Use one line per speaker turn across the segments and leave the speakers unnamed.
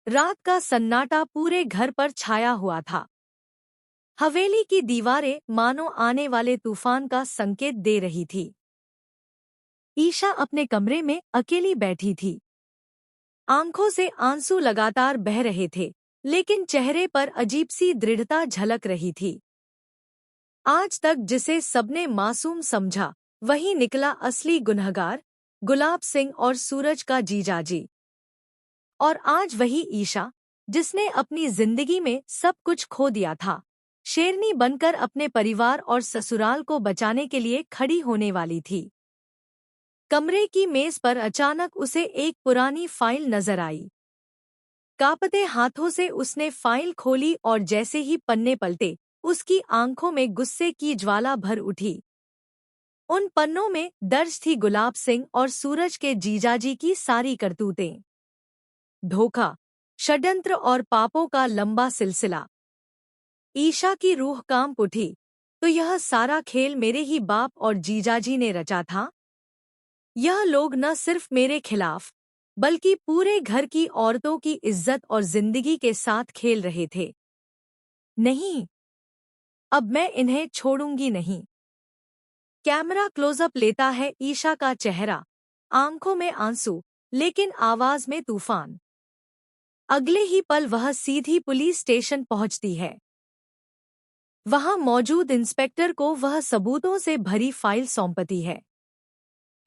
रात का सन्नाटा पूरे घर पर छाया हुआ था। हवेली की दीवारें मानो आने वाले तूफान का संकेत दे रही थी। ईशा अपने कमरे में अकेली बैठी थी। आंखों से आंसू लगातार बह रहे थे, लेकिन चेहरे पर अजीब सी दृढ़ता झलक रही थी। आज तक जिसे सबने मासूम समझा, वही निकला असली गुनहगार, गुलाब सिंह और सूरज का जीजाजी। और आज वही ईशा, जिसने अपनी जिंदगी में सब कुछ खो दिया था, शेरनी बनकर अपने परिवार और ससुराल को बचाने के लिए खड़ी होने वाली थी। कमरे की मेज पर अचानक उसे एक पुरानी फाइल नजर आई। कांपते हाथों से उसने फाइल खोली और जैसे ही पन्ने पलटे, उसकी आंखों में गुस्से की ज्वाला भर उठी। उन पन्नों में दर्ज थी गुलाब सिंह और सूरज के जीजाजी की सारी करतूतें। धोखा, षड्यंत्र और पापों का लंबा सिलसिला। ईशा की रूह कांप उठी। तो यह सारा खेल मेरे ही बाप और जीजाजी ने रचा था। यह लोग न सिर्फ मेरे खिलाफ, बल्कि पूरे घर की औरतों की इज्जत और जिंदगी के साथ खेल रहे थे। नहीं, अब मैं इन्हें छोड़ूंगी नहीं। कैमरा क्लोजअप लेता है ईशा का चेहरा, आंखों में आंसू, लेकिन आवाज में तूफान। अगले ही पल वह सीधी पुलिस स्टेशन पहुंचती है। वहां मौजूद इंस्पेक्टर को वह सबूतों से भरी फाइल सौंपती है।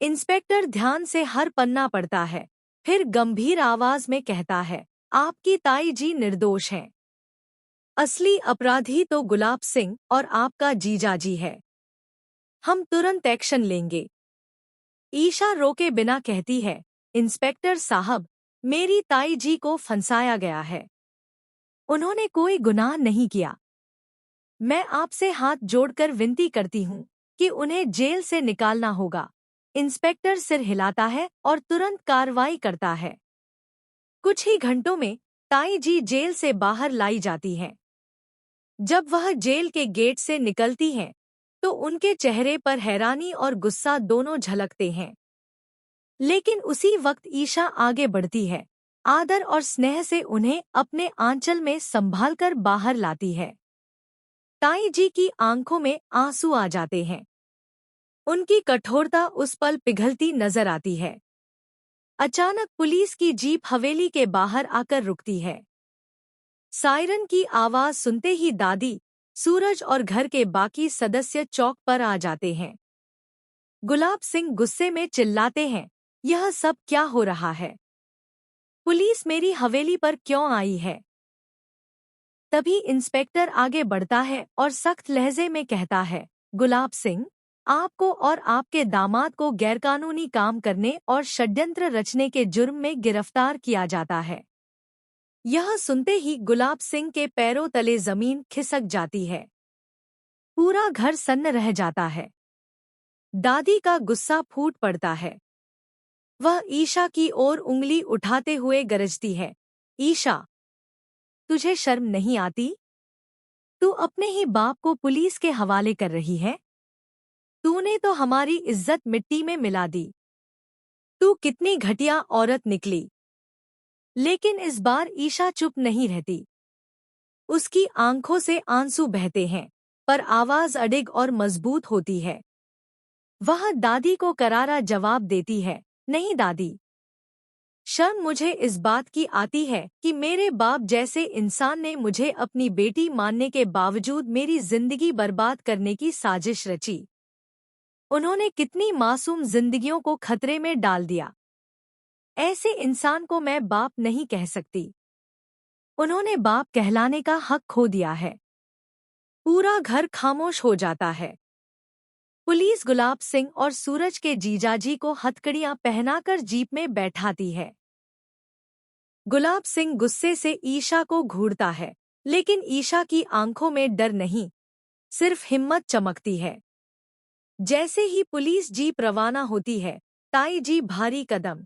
इंस्पेक्टर ध्यान से हर पन्ना पढ़ता है, फिर गंभीर आवाज में कहता है, आपकी ताई जी निर्दोष हैं। असली अपराधी तो गुलाब सिंह और आपका जीजाजी है। हम तुरंत एक्शन लेंगे। ईशा रोके बिना कहती है, इंस्पेक्टर साहब, मेरी ताई जी को फंसाया गया है। उन्होंने कोई गुनाह नहीं किया। मैं आपसे हाथ जोड़कर विनती करती हूँ कि उन्हें जेल से निकालना होगा। इंस्पेक्टर सिर हिलाता है और तुरंत कार्रवाई करता है। कुछ ही घंटों में ताई जी जेल से बाहर लाई जाती हैं। जब वह जेल के गेट से निकलती हैं, तो उनके चेहरे पर हैरानी और गुस्सा दोनों झलकते हैं। लेकिन उसी वक्त ईशा आगे बढ़ती है, आदर और स्नेह से उन्हें अपने आंचल में संभालकर बाहर लाती है। ताई जी की आंखों में आंसू आ जाते हैं। उनकी कठोरता उस पल पिघलती नजर आती है। अचानक पुलिस की जीप हवेली के बाहर आकर रुकती है। सायरन की आवाज सुनते ही दादी, सूरज और घर के बाकी सदस्य चौक पर आ जाते हैं। गुलाब सिंह गुस्से में चिल्लाते हैं, यह सब क्या हो रहा है? पुलिस मेरी हवेली पर क्यों आई है? तभी इंस्पेक्टर आगे बढ़ता है और सख्त लहजे में कहता है, गुलाब सिंह, आपको और आपके दामाद को गैरकानूनी काम करने और षड्यंत्र रचने के जुर्म में गिरफ्तार किया जाता है। यह सुनते ही गुलाब सिंह के पैरों तले जमीन खिसक जाती है। पूरा घर सन्न रह जाता है। दादी का गुस्सा फूट पड़ता है। वह ईशा की ओर उंगली उठाते हुए गरजती है, ईशा, तुझे शर्म नहीं आती? तू अपने ही बाप को पुलिस के हवाले कर रही है। तूने तो हमारी इज्जत मिट्टी में मिला दी। तू कितनी घटिया औरत निकली। लेकिन इस बार ईशा चुप नहीं रहती। उसकी आंखों से आंसू बहते हैं, पर आवाज अडिग और मजबूत होती है। वह दादी को करारा जवाब देती है, नहीं दादी, शर्म मुझे इस बात की आती है कि मेरे बाप जैसे इंसान ने मुझे अपनी बेटी मानने के बावजूद मेरी जिंदगी बर्बाद करने की साजिश रची। उन्होंने कितनी मासूम जिंदगियों को खतरे में डाल दिया। ऐसे इंसान को मैं बाप नहीं कह सकती। उन्होंने बाप कहलाने का हक खो दिया है। पूरा घर खामोश हो जाता है। पुलिस गुलाब सिंह और सूरज के जीजाजी को हथकड़ियां पहनाकर जीप में बैठाती है। गुलाब सिंह गुस्से से ईशा को घूरता है, लेकिन ईशा की आंखों में डर नहीं, सिर्फ हिम्मत चमकती है। जैसे ही पुलिस जीप रवाना होती है, ताई जी भारी कदम